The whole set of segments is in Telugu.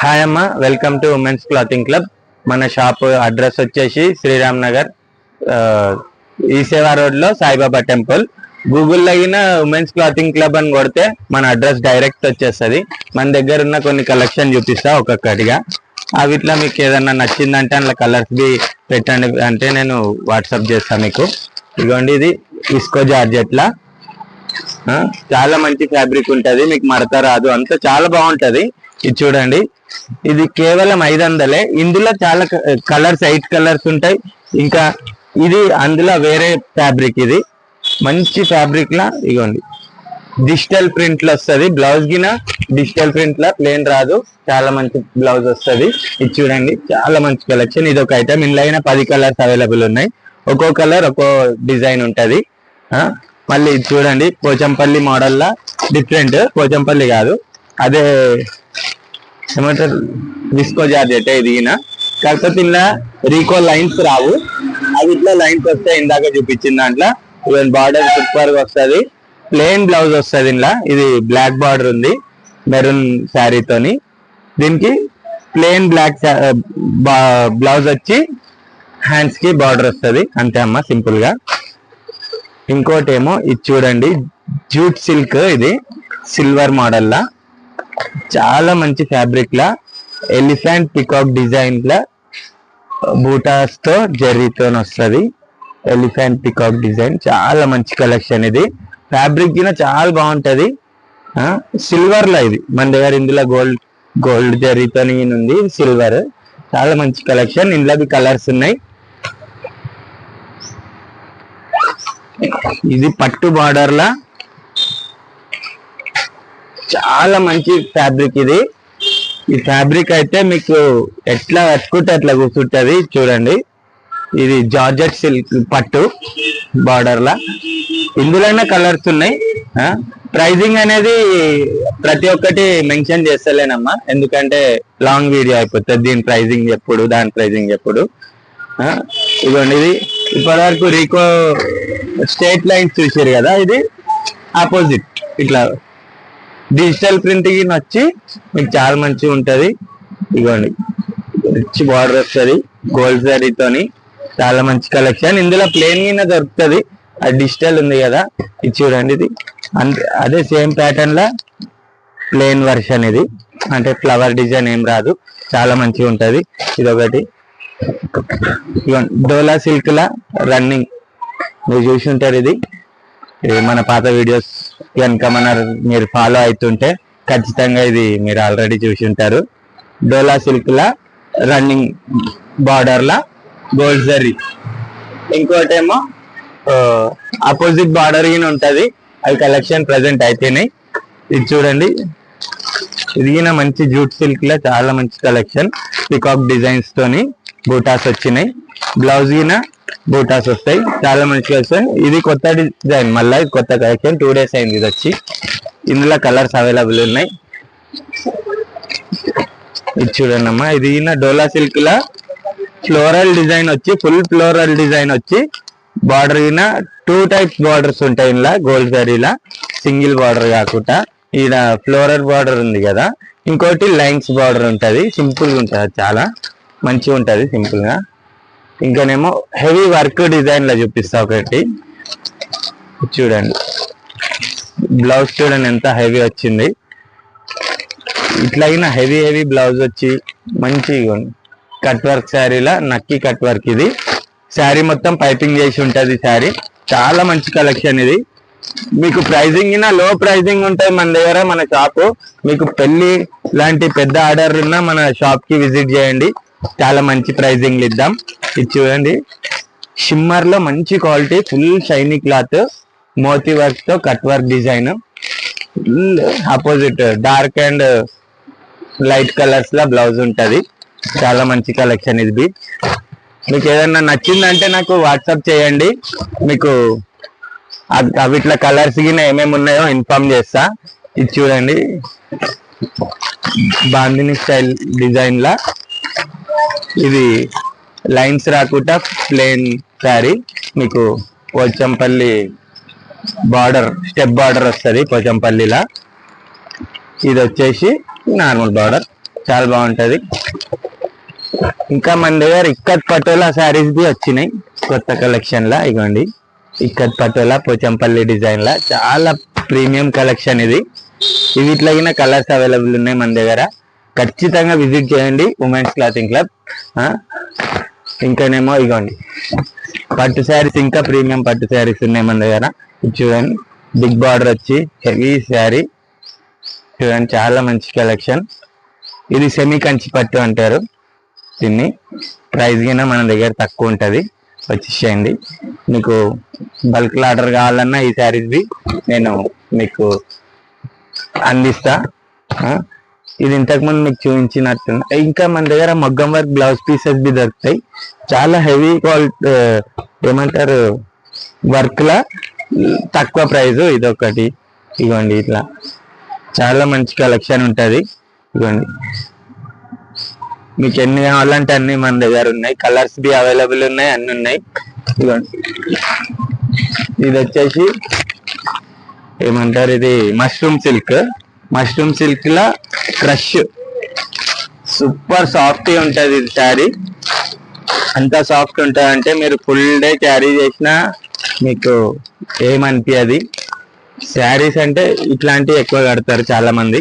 హాయ్ అమ్మ, welcome to women's clothing club. మన షాప్ అడ్రస్ వచ్చేసి శ్రీరామ్ నగర్ ఈ సేవా రోడ్ లో సాయిబాబా టెంపుల్. గూగుల్ అయిన ఉమెన్స్ క్లాతింగ్ క్లబ్ అని కొడితే మన అడ్రస్ డైరెక్ట్ వచ్చేస్తుంది. మన దగ్గర ఉన్న కొన్ని కలెక్షన్ చూపిస్తా ఒక్కొక్కటిగా. అవిట్లా మీకు ఏదన్నా నచ్చిందంటే అందులో కలర్స్ బి పెట్టండి అంటే నేను వాట్సాప్ చేస్తాను మీకు. ఇదిగోండి, ఇది ఇస్కో జార్జెట్లా చాలా మంచి ఫ్యాబ్రిక్ ఉంటది, మీకు మడత రాదు, అంతా చాలా బాగుంటది. ఇది చూడండి, ఇది కేవలం 500. ఇందులో చాలా కలర్స్ 8 కలర్స్ ఉంటాయి. ఇంకా ఇది అందులో వేరే ఫ్యాబ్రిక్, ఇది మంచి ఫ్యాబ్రిక్ లా. ఇగోండి, డిజిటల్ ప్రింట్ లో వస్తుంది. బ్లౌజ్ గిన డిజిటల్ ప్రింట్ లా, ప్లేన్ రాదు, చాలా మంచి బ్లౌజ్ వస్తుంది. ఇది చూడండి, చాలా మంచి కలెక్షన్. ఇది ఒక ఐటమ్. ఇందులో అయినా 10 కలర్స్ అవైలబుల్ ఉన్నాయి. ఒక్కో కలర్ ఒక్కో డిజైన్ ఉంటది. మళ్ళీ ఇది చూడండి, పోచంపల్లి మోడల్ లా డిఫరెంట్. పోచంపల్లి కాదు, అదే ఏమంటారు, విస్కో జార్జెట్ ఇది. కాకపోతే ఇలా రీకో లైన్స్ రావు, అవి ఇట్లా లైన్స్ వస్తాయి. ఇందాక చూపించిన దాంట్లో బార్డర్ సూపర్ గా వస్తుంది. ప్లెయిన్ బ్లౌజ్ వస్తుంది. ఇలా ఇది బ్లాక్ బార్డర్ ఉంది మెరూన్ శారీతోని. దీనికి ప్లెయిన్ బ్లాక్ బ్లౌజ్ వచ్చి హ్యాండ్స్ కి బార్డర్ వస్తుంది. అంతే అమ్మ, సింపుల్ గా. ఇంకోటి ఏమో ఇది చూడండి, జూట్ సిల్క్, ఇది సిల్వర్ మోడల్ లా చాలా మంచి ఫ్యాబ్రిక్ లా, ఎలిఫెంట్ పికాక్ డిజైన్ లా బూటాస్ తో జెర్రీతో వస్తుంది. ఎలిఫెంట్ పికాక్ డిజైన్ చాలా మంచి కలెక్షన్. ఇది ఫ్యాబ్రిక్ గిన చాలా బాగుంటది. సిల్వర్ లో ఇది మన దగ్గర. ఇందులో గోల్డ్ జెర్రీతో ఉంది, సిల్వర్. చాలా మంచి కలెక్షన్. ఇందులో కలర్స్ ఉన్నాయి. ఇది పట్టు బార్డర్ లా చాలా మంచి ఫ్యాబ్రిక్. ఇది ఈ ఫ్యాబ్రిక్ అయితే మీకు ఎట్లా కట్టుకుంటే అట్లా కూర్చుంటది. చూడండి, ఇది జార్జెట్ సిల్క్ పట్టు బార్డర్ లా. ఇందులోనే కలర్స్ ఉన్నాయి. ప్రైజింగ్ అనేది ప్రతి ఒక్కటి మెన్షన్ చేస్తలేనమ్మా, ఎందుకంటే లాంగ్ వీడియో అయిపోతుంది. దీని ప్రైజింగ్ ఎప్పుడు, దాని ప్రైజింగ్ ఎప్పుడు. ఇదిగోండి, ఇది ఇప్పటివరకు రీకో స్ట్రేట్ లైన్స్ చూసారు కదా, ఇది ఆపోజిట్ ఇట్లా డిజిటల్ ప్రింటింగ్ వచ్చి మీకు చాలా మంచిగా ఉంటది. ఇదిగోండి, రిచ్ బార్డర్ వస్తుంది గోల్డ్ జరీతోని. చాలా మంచి కలెక్షన్. ఇందులో ప్లేన్ గిన దొరుకుతుంది, అది డిజిటల్ ఉంది కదా. ఇది చూడండి, ఇది అదే సేమ్ ప్యాటర్న్ లా ప్లేన్ వర్షన్. ఇది అంటే ఫ్లవర్ డిజైన్ ఏం రాదు, చాలా మంచిగా ఉంటది. ఇది ఒకటి. డోలా సిల్క్ లా రన్నింగ్, మీరు చూసి ఉంటారు. ఇది మన పాత వీడియోస్ కనుక మీరు ఫాలో అవుతుంటే ఖచ్చితంగా ఇది మీరు ఆల్రెడీ చూసి ఉంటారు. డోలా సిల్క్ లా రన్నింగ్ బార్డర్ లా గోల్డ్ జరీ. ఇంకోటేమో ఆపోజిట్ బార్డర్ గిన ఉంటది. అవి కలెక్షన్ ప్రెసెంట్ అయితేనే. ఇది చూడండి, ఇది మంచి జూట్ సిల్క్ లా చాలా మంచి కలెక్షన్. పికాక్ డిజైన్స్ తోని బూటాస్ వచ్చినాయి. బ్లౌజ్ గిన బూటాస్ వస్తాయి, చాలా మంచి కలెక్షన్. ఇది కొత్త డిజైన్, మళ్ళీ కొత్త కలెక్షన్. 2 days అయింది ఇది వచ్చి. ఇందులో కలర్స్ అవైలబుల్ ఉన్నాయి. ఇది చూడండి అమ్మా, ఇది డోలా సిల్క్ లా ఫ్లోరల్ డిజైన్ వచ్చి, ఫుల్ ఫ్లోరల్ డిజైన్ వచ్చి బార్డర్ 2 types బార్డర్స్ ఉంటాయి. ఇలా గోల్డ్ జరీలా సింగిల్ బార్డర్ కాకుండా ఈడ ఫ్లోరల్ బార్డర్ ఉంది కదా, ఇంకోటి లైన్స్ బార్డర్ ఉంటది. సింపుల్ గా ఉంటది, చాలా మంచిగా ఉంటది సింపుల్ గా. ఇంకానేమో హెవీ వర్క్ డిజైన్ లో చూపిస్తా ఒకటి. చూడండి, బ్లౌజ్ చూడండి ఎంత హెవీ వచ్చింది. ఇట్లా హెవీ బ్లౌజ్ వచ్చి మంచి కట్ వర్క్ శారీలా, నక్కి కట్ వర్క్. ఇది శారీ మొత్తం పైపింగ్ చేసి ఉంటది శారీ. చాలా మంచి కలెక్షన్. ఇది మీకు ప్రైజింగ్ లో ప్రైజింగ్ ఉంటాయి మన దగ్గర, మన షాపు. మీకు పెళ్లి లాంటి పెద్ద ఆర్డర్ ఉన్నా మన షాప్ కి విజిట్ చేయండి, చాలా మంచి ప్రైజింగ్ ఇద్దాం. ఇది చూడండి, షిమ్మర్ లో మంచి క్వాలిటీ, ఫుల్ షైనీ క్లాత్, మోతీ వర్క్ తో cut work design. Opposite dark and light colours లా బ్లౌజ్ ఉంటది. చాలా మంచి కలెక్షన్. ఇది మీకు ఏదన్నా నచ్చిందంటే నాకు వాట్సాప్ చేయండి, మీకు అవిట్లా కలర్స్ గిన ఏమేమి ఉన్నాయో ఇన్ఫార్మ్ చేస్తా. ఇది చూడండి, బాందిని స్టైల్ డిజైన్ లా, ఇది లైన్స్ రాకుండా ప్లేన్ శారీ. మీకు పోచంపల్లి బార్డర్, స్టెప్ బార్డర్ వస్తుంది పోచంపల్లిలా. ఇది వచ్చేసి నార్మల్ బార్డర్. చాలా బాగుంటది. ఇంకా మన దగ్గర ఇక్కత్ పటోలా శారీస్ బి వచ్చినాయి కొత్త కలెక్షన్ లా. ఇగోండి ఇక్కత్ పటోలా పోచంపల్లి డిజైన్ లా చాలా ప్రీమియం కలెక్షన్ ఇది. వీటిలో కలర్స్ అవైలబుల్ ఉన్నాయి మన దగ్గర. ఖచ్చితంగా విజిట్ చేయండి ఉమెన్స్ క్లాతింగ్ క్లబ్. ఇంకానేమో ఇగోండి పట్టు శారీస్, ఇంకా ప్రీమియం పట్టు శారీస్ ఉన్నాయి మన దగ్గర. చూడండి బిగ్ బార్డర్ వచ్చి హెవీ శారీ చూడండి, చాలా మంచి కలెక్షన్. ఇది సెమీ కంచి పట్టు అంటారు దీన్ని. ప్రైస్ కింద మన దగ్గర తక్కువ ఉంటుంది, వచ్చేసేయండి. మీకు బల్క్ ఆర్డర్ కావాలన్నా ఈ శారీస్ నేను మీకు అందిస్తా. ఇది ఇంతకుముందు మీకు చూపించినట్టు. ఇంకా మన దగ్గర మగ్గం వర్క్ బ్లౌజ్ పీసెస్ బి దొరుకుతాయి. చాలా హెవీ క్వాలిటీ ఏమంటారు వర్క్ లా తక్కువ ప్రైస్. ఇదొకటి ఇగోండి, ఇట్లా చాలా మంచి కలెక్షన్ ఉంటది. ఇగోండి మీకు ఎన్ని కావాలంటే అన్ని మన దగ్గర ఉన్నాయి. కలర్స్ బి అవైలబుల్ ఉన్నాయి, అన్ని ఉన్నాయి. ఇగోండి ఇది వచ్చేసి ఏమంటారు, ఇది మష్రూమ్ సిల్క్. మష్రూమ్ సిల్క్ లా క్రష్ సూపర్ సాఫ్ట్ ఉంటది ఇది శారీ. అంత సాఫ్ట్ ఉంటది అంటే మీరు ఫుల్ డే క్యారీ చేసినా మీకు ఏమనిపించదు. శారీస్ అంటే ఇట్లాంటివి ఎక్కువ కడతారు చాలా మంది.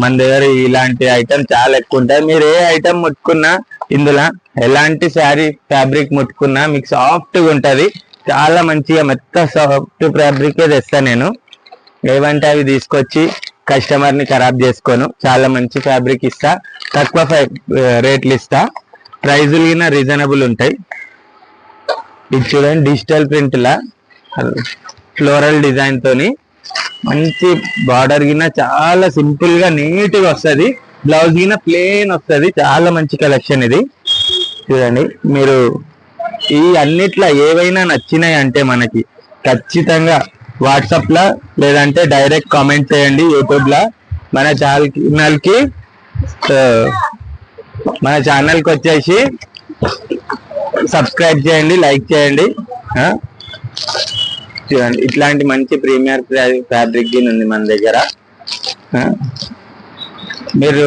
మన దగ్గర ఇలాంటి ఐటమ్ చాలా ఎక్కువ ఉంటాయి. మీరు ఏ ఐటమ్ ముట్టుకున్నా, ఇందులో ఎలాంటి శారీ ఫ్యాబ్రిక్ ముట్టుకున్నా మీకు సాఫ్ట్ గా ఉంటది. చాలా మంచిగా మెత్త సాఫ్ట్ ఫ్యాబ్రిక్ తెస్తా నేను. ఏవంటే అవి తీసుకొచ్చి కస్టమర్ ని ఖరాబ్ చేసుకోను. చాలా మంచి ఫ్యాబ్రిక్ ఇస్తా, తక్కువ రేట్లు ఇస్తా. ప్రైజులు గిన రీజనబుల్ ఉంటాయి. ఇది చూడండి డిజిటల్ ప్రింట్ లా ఫ్లోరల్ డిజైన్ తోని మంచి బార్డర్ గిన చాలా సింపుల్ గా నీట్ గా వస్తుంది. బ్లౌజ్ గిన ప్లేన్ వస్తుంది. చాలా మంచి కలెక్షన్ ఇది. చూడండి మీరు ఈ అన్నిట్లో ఏవైనా నచ్చినాయి అంటే మనకి ఖచ్చితంగా వాట్సాప్ లా లేదంటే డైరెక్ట్ కామెంట్ చేయండి యూట్యూబ్ లా. మన ఛానల్ కి వచ్చేసి సబ్స్క్రైబ్ చేయండి, లైక్ చేయండి. చూడండి ఇట్లాంటి మంచి ప్రీమియర్ ఫ్యాబ్రిక్ ఉంది మన దగ్గర. మీరు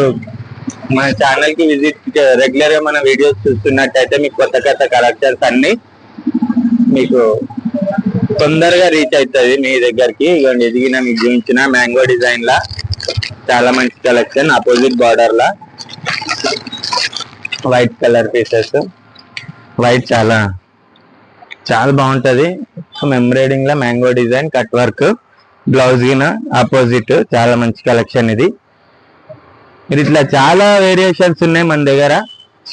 మన ఛానల్ కి విజిట్ రెగ్యులర్ గా మన వీడియోస్ చూస్తున్నట్టయితే మీకు కొత్త కొత్త కలెక్షన్స్ అన్ని మీకు తొందరగా రీచ్ అవుతుంది మీ దగ్గరికి. ఇవ్వండి ఎదిగిన మీకు చూపించిన మ్యాంగో డిజైన్ లా చాలా మంచి కలెక్షన్. ఆపోజిట్ బార్డర్ లా వైట్ కలర్ పీసెస్. వైట్ చాలా చాలా బాగుంటది. ఎంబ్రాయిడింగ్ లా mango design cut work. Blouse గిన ఆపోజిట్. చాలా మంచి కలెక్షన్ ఇది. మీరు ఇట్లా చాలా వేరియేషన్స్ ఉన్నాయి మన దగ్గర.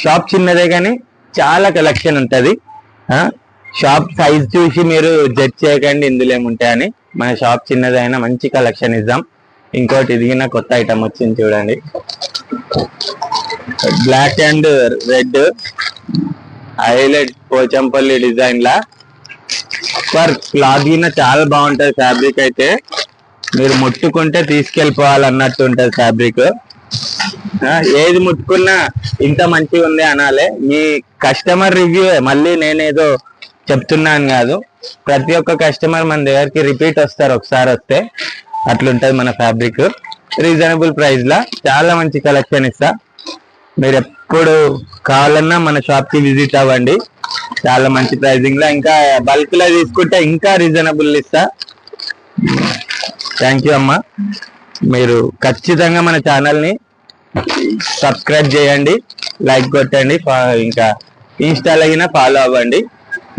షాప్ చిన్నదే కానీ చాలా కలెక్షన్ ఉంటది. షాప్ సైజ్ చూసి మీరు జడ్జ్ చేయకండి ఇందులో ఏముంటాయని. మన షాప్ చిన్నదైనా మంచి కలెక్షన్ ఇద్దాం. ఇంకోటి ఇదిగిన కొత్త ఐటమ్ వచ్చింది చూడండి, black and red highlight Pochampally design లా వర్క్. క్లాత్ గిన చాలా బాగుంటది. ఫ్యాబ్రిక్ అయితే మీరు ముట్టుకుంటే తీసుకెళ్ళిపోవాలన్నట్టు ఉంటది ఫ్యాబ్రిక్. ఏది ముట్టుకున్నా ఇంత మంచిగా ఉంది అనాలే. మీ కస్టమర్ రివ్యూ, మళ్ళీ నేనేదో చెప్తున్నాను కాదు. ప్రతి ఒక్క కస్టమర్ మన దగ్గరికి రిపీట్ వస్తారు ఒకసారి వస్తే. అట్లుంటది మన ఫ్యాబ్రిక్. రీజనబుల్ ప్రైస్ లా చాలా మంచి కలెక్షన్ ఇస్తా. మీరు ఎప్పుడు కావాలన్నా మన షాప్ కి విజిట్ అవ్వండి. చాలా మంచి ప్రైజింగ్ లా, ఇంకా బల్క్ లో తీసుకుంటే ఇంకా రీజనబుల్ ఇస్తా. థ్యాంక్ యూ అమ్మా. మీరు ఖచ్చితంగా మన ఛానల్ ని సబ్స్క్రైబ్ చేయండి, లైక్ కొట్టండి, ఇంకా ఇన్స్టాలో అయినా ఫాలో అవ్వండి.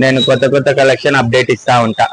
నేను కొత్త కొత్త కలెక్షన్ అప్డేట్ ఇస్తా ఉంటా.